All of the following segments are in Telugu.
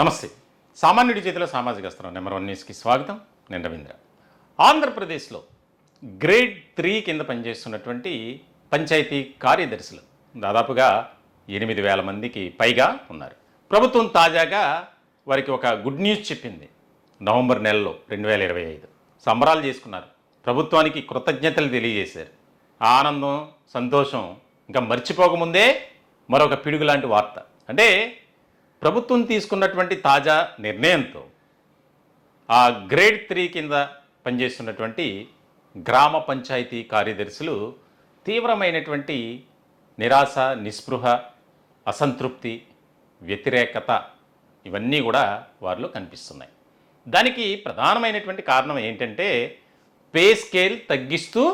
నమస్తే. సామాన్యుడి చేతిలో సామాజిక అస్త్రం నెంబర్ 1 న్యూస్కి స్వాగతం. నేను రవీంద్ర. ఆంధ్రప్రదేశ్లో గ్రేడ్ 3 కింద పనిచేస్తున్నటువంటి పంచాయతీ కార్యదర్శులు దాదాపుగా 8,000 మందికి పైగా ఉన్నారు. ప్రభుత్వం తాజాగా వారికి ఒక గుడ్ న్యూస్ చెప్పింది. నవంబర్ నెలలో 2025 సంబరాలు చేసుకున్నారు. ప్రభుత్వానికి కృతజ్ఞతలు తెలియజేశారు. ఆనందం, సంతోషం ఇంకా మర్చిపోకముందే మరొక పిడుగు లాంటి వార్త. అంటే ప్రభుత్వం తీసుకున్నటువంటి తాజా నిర్ణయంతో ఆ గ్రేడ్ 3 కింద పనిచేస్తున్నటువంటి గ్రామ పంచాయతీ కార్యదర్శులు తీవ్రమైనటువంటి నిరాశ, నిస్పృహ, అసంతృప్తి, వ్యతిరేకత ఇవన్నీ కూడా వారిలో కనిపిస్తున్నాయి. దానికి ప్రధానమైనటువంటి కారణం ఏంటంటే పే స్కేల్ తగ్గిస్తూ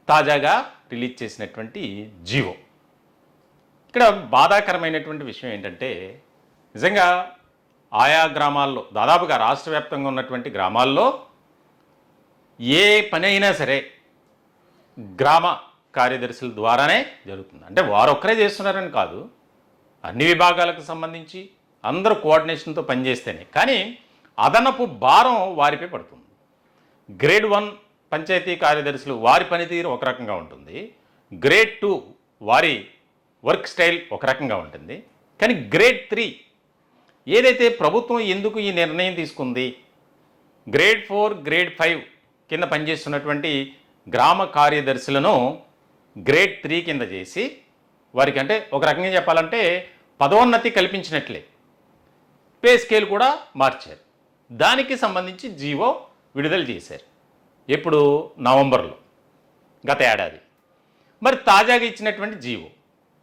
తాజాగా రిలీజ్ చేసినటువంటి జీవో. ఇక్కడ బాధాకరమైనటువంటి విషయం ఏంటంటే నిజంగా ఆయా గ్రామాల్లో దాదాపుగా రాష్ట్ర వ్యాప్తంగా ఉన్నటువంటి గ్రామాల్లో ఏ పని అయినా సరే గ్రామ కార్యదర్శుల ద్వారానే జరుగుతుంది. అంటే వారు ఒక్కరే చేస్తున్నారని కాదు, అన్ని విభాగాలకు సంబంధించి అందరూ కోఆర్డినేషన్తో పనిచేస్తేనే. కానీ అదనపు భారం వారిపై పడుతుంది. గ్రేడ్ 1 పంచాయతీ కార్యదర్శులు వారి పనితీరు ఒక రకంగా ఉంటుంది, గ్రేడ్ 2 వారి వర్క్ స్టైల్ ఒక రకంగా ఉంటుంది. కానీ గ్రేడ్ 3 ఏదైతే ప్రభుత్వం ఎందుకు ఈ నిర్ణయం తీసుకుంది, గ్రేడ్ 4, గ్రేడ్ 5 కింద పనిచేస్తున్నటువంటి గ్రామ కార్యదర్శులను గ్రేడ్ 3 కింద చేసి వారికి అంటే ఒక రకంగా చెప్పాలంటే పదోన్నతి కల్పించినట్లే పే స్కేల్ కూడా మార్చారు. దానికి సంబంధించి జీవో విడుదల చేశారు. ఎప్పుడు? నవంబర్లో, గత ఏడాది. మరి తాజాగా ఇచ్చినటువంటి జీవో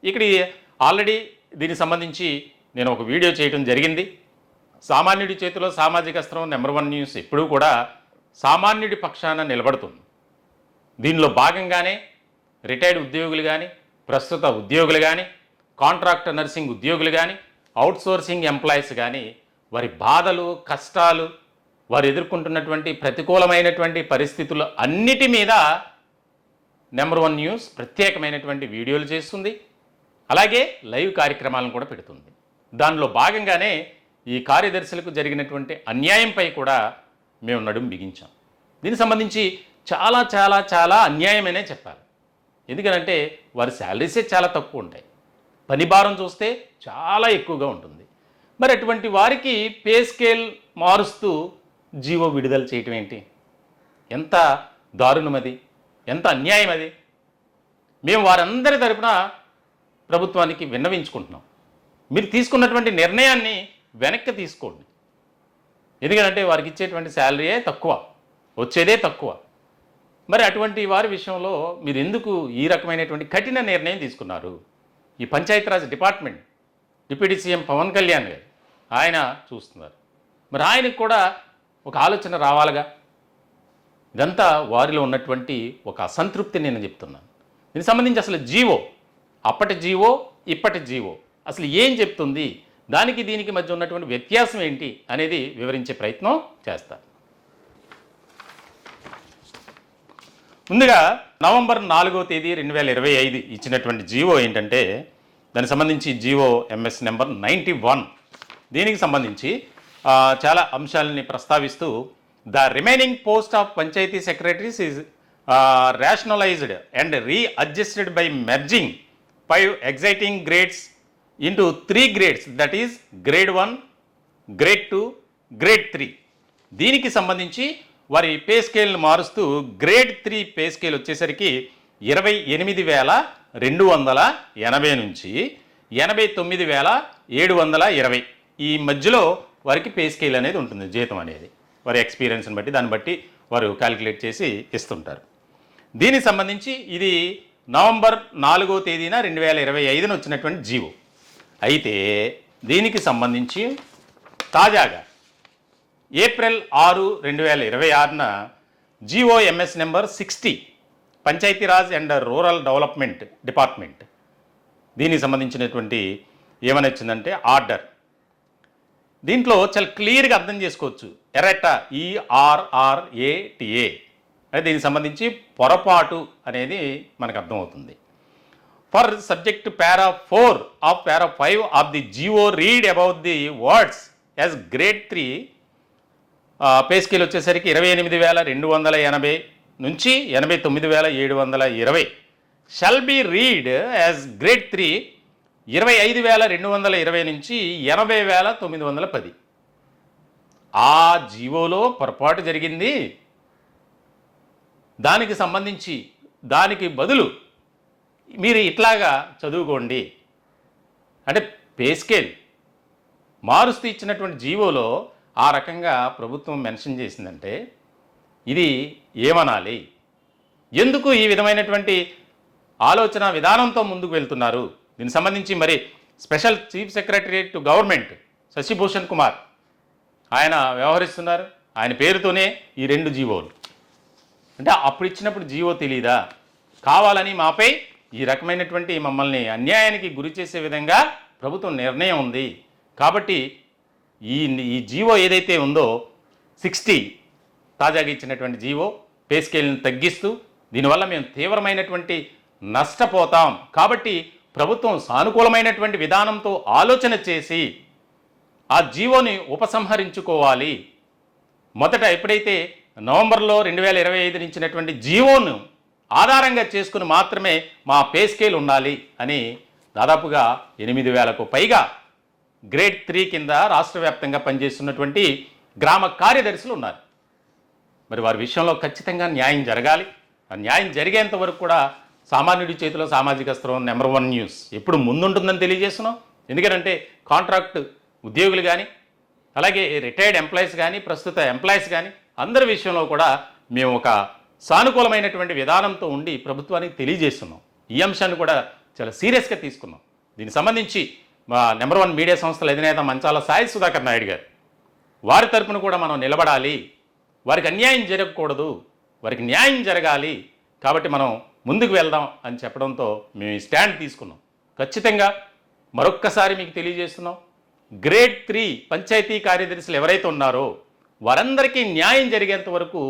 ఇక్కడ ఆల్రెడీ దీనికి సంబంధించి నేను ఒక వీడియో చేయడం జరిగింది. సామాన్యుడి చేతిలో సామాజిక అస్త్రం నెంబర్ 1 న్యూస్ ఎప్పుడూ కూడా సామాన్యుడి పక్షాన నిలబడుతుంది. దీనిలో భాగంగానే రిటైర్డ్ ఉద్యోగులు కానీ, ప్రస్తుత ఉద్యోగులు కానీ, కాంట్రాక్ట్ నర్సింగ్ ఉద్యోగులు కానీ, అవుట్సోర్సింగ్ ఎంప్లాయీస్ కానీ వారి బాధలు, కష్టాలు, వారు ఎదుర్కొంటున్నటువంటి ప్రతికూలమైనటువంటి పరిస్థితులు అన్నిటి మీద నెంబర్ 1 న్యూస్ ప్రత్యేకమైనటువంటి వీడియోలు చేస్తుంది. అలాగే లైవ్ కార్యక్రమాలను కూడా పెడుతుంది. దానిలో భాగంగానే ఈ కార్యదర్శులకు జరిగినటువంటి అన్యాయంపై కూడా మేము నడుం బిగించాం. దీనికి సంబంధించి చాలా చాలా చాలా అన్యాయమనే చెప్పాలి. ఎందుకంటే వారి శాలరీసే చాలా తక్కువ ఉంటాయి, పని భారం చూస్తే చాలా ఎక్కువగా ఉంటుంది. మరి అటువంటి వారికి పే స్కేల్ మారుస్తూ జీవో విడుదల చేయటం ఏంటి? ఎంత దారుణం అది, ఎంత అన్యాయం అది. మేము వారందరి తరపున ప్రభుత్వానికి విన్నవించుకుంటున్నాం, మీరు తీసుకున్నటువంటి నిర్ణయాన్ని వెనక్కి తీసుకోండి. ఎందుకంటే వారికి ఇచ్చేటువంటి శాలరీయే తక్కువ, వచ్చేదే తక్కువ. మరి అటువంటి వారి విషయంలో మీరు ఎందుకు ఈ రకమైనటువంటి కఠిన నిర్ణయం తీసుకున్నారు? ఈ Panchayati Raj department deputy CM Pawan Kalyan గారు ఆయన చూస్తున్నారు. మరి ఆయనకు కూడా ఒక ఆలోచన రావాలిగా. ఇదంతా వారిలో ఉన్నటువంటి ఒక అసంతృప్తి నేను చెప్తున్నాను. దీనికి సంబంధించి అసలు జీవో, అప్పటి జీవో ఇప్పటి జీవో అసలు ఏం చెప్తుంది, దానికి దీనికి మధ్య ఉన్నటువంటి వ్యత్యాసం ఏంటి అనేది వివరించే ప్రయత్నం చేస్తారు. ముందుగా నవంబర్ 4వ తేదీ 2025 ఇచ్చినటువంటి జీవో ఏంటంటే దానికి సంబంధించి జీవో ఎంఎస్ నెంబర్ 91. దీనికి సంబంధించి చాలా అంశాలని ప్రస్తావిస్తూ the remaining post of panchayat secretaries is rationalized and readjusted by merging 5 exciting grades into 3 grades, that is grade 1, grade 2, grade 3. దీనికి సంబంధించి వారి పే స్కేల్ను మారుస్తూ గ్రేడ్ 3 పే స్కేల్ వచ్చేసరికి 28,280 నుంచి 89,720 ఈ మధ్యలో వారికి పే స్కేల్ అనేది ఉంటుంది. జీతం అనేది వారి ఎక్స్పీరియన్స్ని బట్టి దాన్ని బట్టి వారు క్యాలిక్యులేట్ చేసి ఇస్తుంటారు. దీనికి సంబంధించి ఇది నవంబర్ 4వ తేదీన 2025 వచ్చినటువంటి జీవో. అయితే దీనికి సంబంధించి తాజాగా ఏప్రిల్ 6, 2026న GO MS number 60 Panchayati Raj and rural development department దీనికి సంబంధించినటువంటి ఏమని వచ్చిందంటే ఆర్డర్. దీంట్లో చాలా క్లియర్గా అర్థం చేసుకోవచ్చు. ఎర్రటా ERRATA అంటే దీనికి సంబంధించి పొరపాటు అనేది మనకు అర్థమవుతుంది. For subject to para 4 of para 5 of the GO read about the words as grade 3 pay scale వచ్చేసరికి 28,280 నుంచి 89,720 shall be read as grade 3 25,220 నుంచి 80,910. ఆ జీవోలో పొరపాటు జరిగింది, దానికి సంబంధించి దానికి బదులు మీరు ఇట్లాగా చదువుకోండి అంటే పే స్కేల్ మారుస్తూ ఇచ్చినటువంటి జీవోలో ఆ రకంగా ప్రభుత్వం మెన్షన్ చేసిందంటే ఇది ఏమనాలి? ఎందుకు ఈ విధమైనటువంటి ఆలోచన విధానంతో ముందుకు వెళ్తున్నారు? దీనికి సంబంధించి మరి special chief secretary to government Shashibhushan Kumar ఆయన వ్యవహరిస్తున్నారు. ఆయన పేరుతోనే ఈ 2 జీవోలు. అంటే అప్పుడు ఇచ్చినప్పుడు జీవో తెలీదా? కావాలని మాపై ఈ రకమైనటువంటి మమ్మల్ని అన్యాయానికి గురి చేసే విధంగా ప్రభుత్వం నిర్ణయం ఉంది కాబట్టి ఈ జీవో ఏదైతే ఉందో 60 తాజాగా ఇచ్చినటువంటి జీవో పే స్కేల్ని తగ్గిస్తూ దీనివల్ల మేము తీవ్రమైనటువంటి నష్టపోతాం కాబట్టి ప్రభుత్వం సానుకూలమైనటువంటి విధానంతో ఆలోచన చేసి ఆ జీవోని ఉపసంహరించుకోవాలి. మొదట ఎప్పుడైతే నవంబర్లో 2025 ఇచ్చినటువంటి జీవోను ఆధారంగా చేసుకుని మాత్రమే మా పే స్కేల్ ఉండాలి అని దాదాపుగా 8,000కు పైగా గ్రేడ్ 3 కింద రాష్ట్ర వ్యాప్తంగా పనిచేస్తున్నటువంటి గ్రామ కార్యదర్శులు ఉన్నారు. మరి వారి విషయంలో ఖచ్చితంగా న్యాయం జరగాలి. ఆ న్యాయం జరిగేంత వరకు కూడా సామాన్యుడి చేతిలో సామాజిక అస్త్రం నెంబర్ 1 న్యూస్ ఎప్పుడు ముందుంటుందని తెలియజేస్తున్నాం. ఎందుకంటే కాంట్రాక్ట్ ఉద్యోగులు కానీ అలాగే రిటైర్డ్ ఎంప్లాయీస్ కానీ ప్రస్తుత ఎంప్లాయీస్ కానీ అందరి విషయంలో కూడా మేము ఒక సానుకూలమైనటువంటి విధానంతో ఉండి ప్రభుత్వానికి తెలియజేస్తున్నాం. ఈ అంశాన్ని కూడా చాలా సీరియస్గా తీసుకున్నాం. దీనికి సంబంధించి మా నెంబర్ 1 మీడియా సంస్థల అధినేత మంచాల సాయి సుధాకర్ నాయుడు గారు వారి తరపున కూడా మనం నిలబడాలి, వారికి అన్యాయం జరగకూడదు, వారికి న్యాయం జరగాలి కాబట్టి మనం ముందుకు వెళ్దాం అని చెప్పడంతో మేము ఈ స్టాండ్ తీసుకున్నాం. ఖచ్చితంగా మరొక్కసారి మీకు తెలియజేస్తున్నాం, గ్రేడ్ 3 పంచాయతీ కార్యదర్శులు ఎవరైతే ఉన్నారో వారందరికీ న్యాయం జరిగేంత వరకు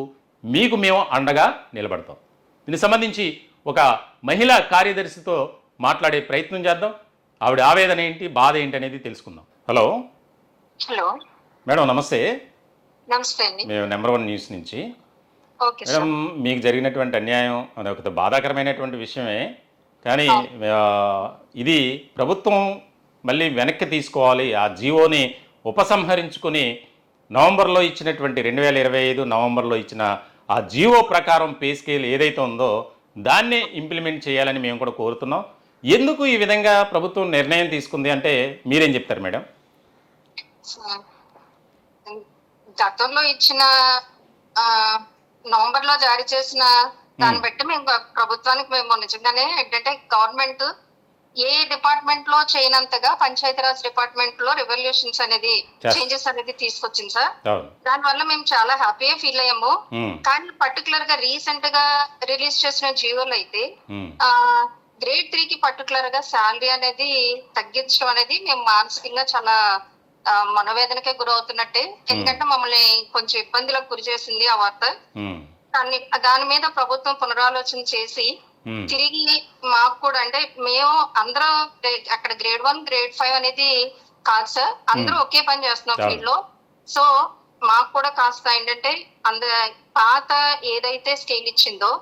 మీకు మేము అండగా నిలబడతాం. దీనికి సంబంధించి ఒక మహిళా కార్యదర్శితో మాట్లాడే ప్రయత్నం చేద్దాం. ఆవిడ ఆవేదన ఏంటి, బాధ ఏంటి అనేది తెలుసుకుందాం. హలో మేడం, నమస్తే. నమస్తే అండి. మేము నెంబర్ 1 న్యూస్ నుంచి. మేడం, మీకు జరిగినటువంటి అన్యాయం అది ఒక బాధాకరమైనటువంటి విషయమే, కానీ ఇది ప్రభుత్వం మళ్ళీ వెనక్కి తీసుకోవాలి. ఆ జీవోని ఉపసంహరించుకొని నవంబర్లో ఇచ్చినటువంటి 2025 నవంబర్లో ఇచ్చిన ఆ జీవో ప్రకారం పే స్కేల్ ఏదైతే ఉందో దాన్నే ఇంప్లిమెంట్ చేయాలని మేము కూడా కోరుతున్నాం. ఎందుకు ఈ విధంగా ప్రభుత్వం నిర్ణయం తీసుకుంది అంటే మీరేం చెప్తారు మేడం? గతంలో ఇచ్చిన నవంబర్ లో జారీ చేసిన దాన్ని బట్టి మేము ప్రభుత్వానికి మేము నిజంగానే ఏంటంటే గవర్నమెంట్ ఏ డిపార్ట్మెంట్ లో చేయనంతగా పంచాయతీరాజ్ డిపార్ట్మెంట్ లో రెవల్యూషన్స్ అనేది చేంజెస్ అనేది తీసుకొచ్చింది సార్. దాని వల్ల మేము చాలా హ్యాపీగా ఫీల్ అయ్యాము. కానీ పర్టికులర్ గా రీసెంట్ గా రిలీజ్ చేసిన జీవోలు అయితే గ్రేడ్ 3 కి పర్టికులర్ గా శాలరీ అనేది తగ్గించడం అనేది మేము మానసికంగా చాలా మనోవేదనకే గురవుతున్నట్టే. ఎందుకంటే మమ్మల్ని కొంచెం ఇబ్బందులకు గురి చేసింది ఆ వార్త. కానీ దాని మీద ప్రభుత్వం పునరాలోచన చేసి తిరిగి మాకు కూడా అంటే మేము అందరం అక్కడ గ్రేడ్ 1 గ్రేడ్ 5 అనేది కాదు సార్, అందరూ ఒకే పని చేస్తున్నాం ఫీల్డ్ లో. సో మాకు కూడా కాస్త ఏంటంటే పాత ఏదైతే స్కేల్ ఇచ్చిందో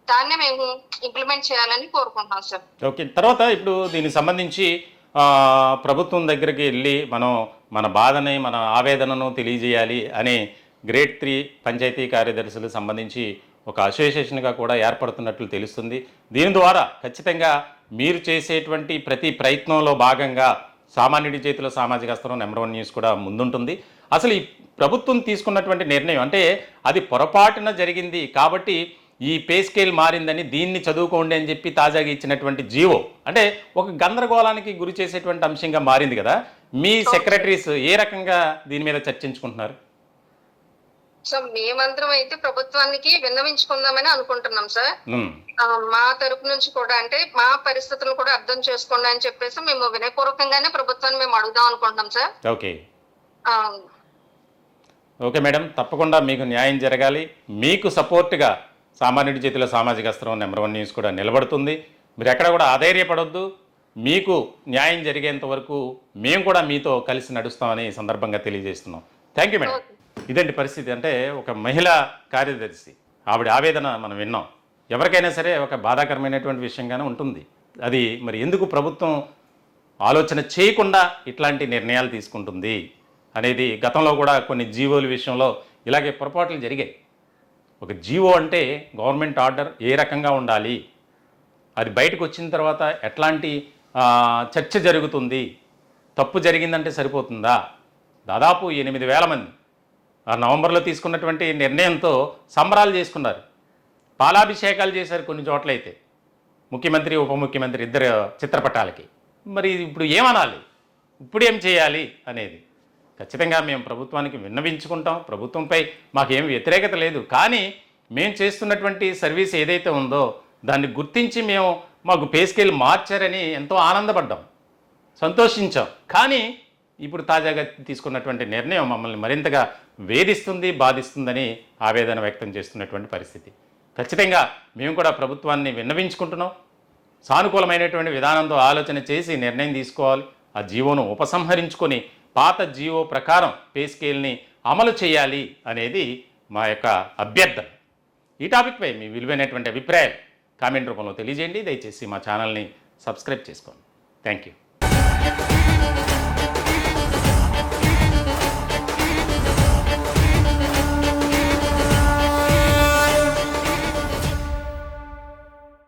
దాన్నే మేము ఇంప్లిమెంట్ చేయాలని కోరుకుంటున్నాం సార్. ఓకే, తర్వాత ఇప్పుడు దీనికి సంబంధించి ప్రభుత్వం దగ్గరికి వెళ్ళి మనం మన బాధని మన ఆవేదనను తెలియజేయాలి అని గ్రేడ్ 3 పంచాయతీ కార్యదర్శులకు సంబంధించి ఒక అసోసియేషన్గా కూడా ఏర్పడుతున్నట్లు తెలుస్తుంది. దీని ద్వారా ఖచ్చితంగా మీరు చేసేటువంటి ప్రతి ప్రయత్నంలో భాగంగా సామాన్యుడి చేతిలో సామాజిక అస్త్రం నెంబర్ 1 న్యూస్ కూడా ముందుంటుంది. అసలు ఈ ప్రభుత్వం తీసుకున్నటువంటి నిర్ణయం అంటే అది పొరపాటున జరిగింది కాబట్టి ఈ పే స్కేల్ మారిందని దీన్ని చదువుకోండి అని చెప్పి తాజాగా ఇచ్చినటువంటి జీవో అంటే ఒక గందరగోళానికి గురి చేసేటువంటి అంశంగా మారింది కదా. మీ సెక్రటరీస్ ఏ రకంగా దీని మీద చర్చించుకుంటున్నారు? సో మేమందరం అయితే ప్రభుత్వానికి విన్నవించుకుందామని అనుకుంటున్నాం సార్. మా తరపు నుంచి కూడా అంటే మా పరిస్థితులను కూడా అర్థం చేసుకోండి అని చెప్పేసి మేము వినయపూర్వకంగానే ప్రభుత్వాన్ని మేము అడుగుదాం అనుకుంటున్నాం సార్. ఓకే ఓకే మేడం, తప్పకుండా మీకు న్యాయం జరగాలి. మీకు సపోర్ట్గా సామాన్యుడి చేతిలో సామాజిక అస్త్రం నెంబర్ 1 న్యూస్ కూడా నిలబడుతుంది. మీరు ఎక్కడ కూడా ఆధైర్యపడొద్దు. మీకు న్యాయం జరిగేంత వరకు మేము కూడా మీతో కలిసి నడుస్తామని ఈ సందర్భంగా తెలియజేస్తున్నాం. Thank you madam. ఇదండి పరిస్థితి. అంటే ఒక మహిళా కార్యదర్శి ఆవిడ ఆవేదన మనం విన్నాం. ఎవరికైనా సరే ఒక బాధాకరమైనటువంటి విషయంగానే ఉంటుంది. అది మరి ఎందుకు ప్రభుత్వం ఆలోచన చేయకుండా ఇట్లాంటి నిర్ణయాలు తీసుకుంటుంది అనేది గతంలో కూడా కొన్ని జీవోల విషయంలో ఇలాగే పొరపాట్లు జరిగాయి. ఒక జీవో అంటే గవర్నమెంట్ ఆర్డర్ ఏ రకంగా ఉండాలి, అది బయటకు వచ్చిన తర్వాత ఎట్లాంటి చర్చ జరుగుతుంది, తప్పు జరిగిందంటే సరిపోతుందా? దాదాపు 8,000 మంది ఆ నవంబర్లో తీసుకున్నటువంటి నిర్ణయంతో సంబరాలు చేసుకున్నారు, పాలాభిషేకాలు చేశారు కొన్ని చోట్లయితే, ముఖ్యమంత్రి ఉప ముఖ్యమంత్రి ఇద్దరు చిత్రపటాలకి. మరి ఇప్పుడు ఏమనాలి, ఇప్పుడు ఏం చేయాలి అనేది ఖచ్చితంగా మేము ప్రభుత్వానికి విన్నవించుకుంటాం. ప్రభుత్వంపై మాకేం వ్యతిరేకత లేదు, కానీ మేము చేస్తున్నటువంటి సర్వీస్ ఏదైతే ఉందో దాన్ని గుర్తించి మాకు పే స్కేల్ మార్చారని ఎంతో ఆనందపడ్డాం, సంతోషించాం. కానీ ఇప్పుడు తాజాగా తీసుకున్నటువంటి నిర్ణయం మమ్మల్ని మరింతగా వేధిస్తుంది, బాధిస్తుందని ఆవేదన వ్యక్తం చేస్తున్నటువంటి పరిస్థితి. ఖచ్చితంగా మేము కూడా ప్రభుత్వాన్ని విన్నవించుకుంటున్నాం. సానుకూలమైనటువంటి విధానంతో ఆలోచన చేసి నిర్ణయం తీసుకోవాలి. ఆ జీవోను ఉపసంహరించుకొని పాత జీవో ప్రకారం పే స్కేల్ని అమలు చేయాలి అనేది మా యొక్క అభ్యర్థన. ఈ టాపిక్పై మీ విలువైనటువంటి అభిప్రాయాలు కామెంట్ రూపంలో తెలియజేయండి. దయచేసి మా ఛానల్ని సబ్స్క్రైబ్ చేసుకోండి. Thank you.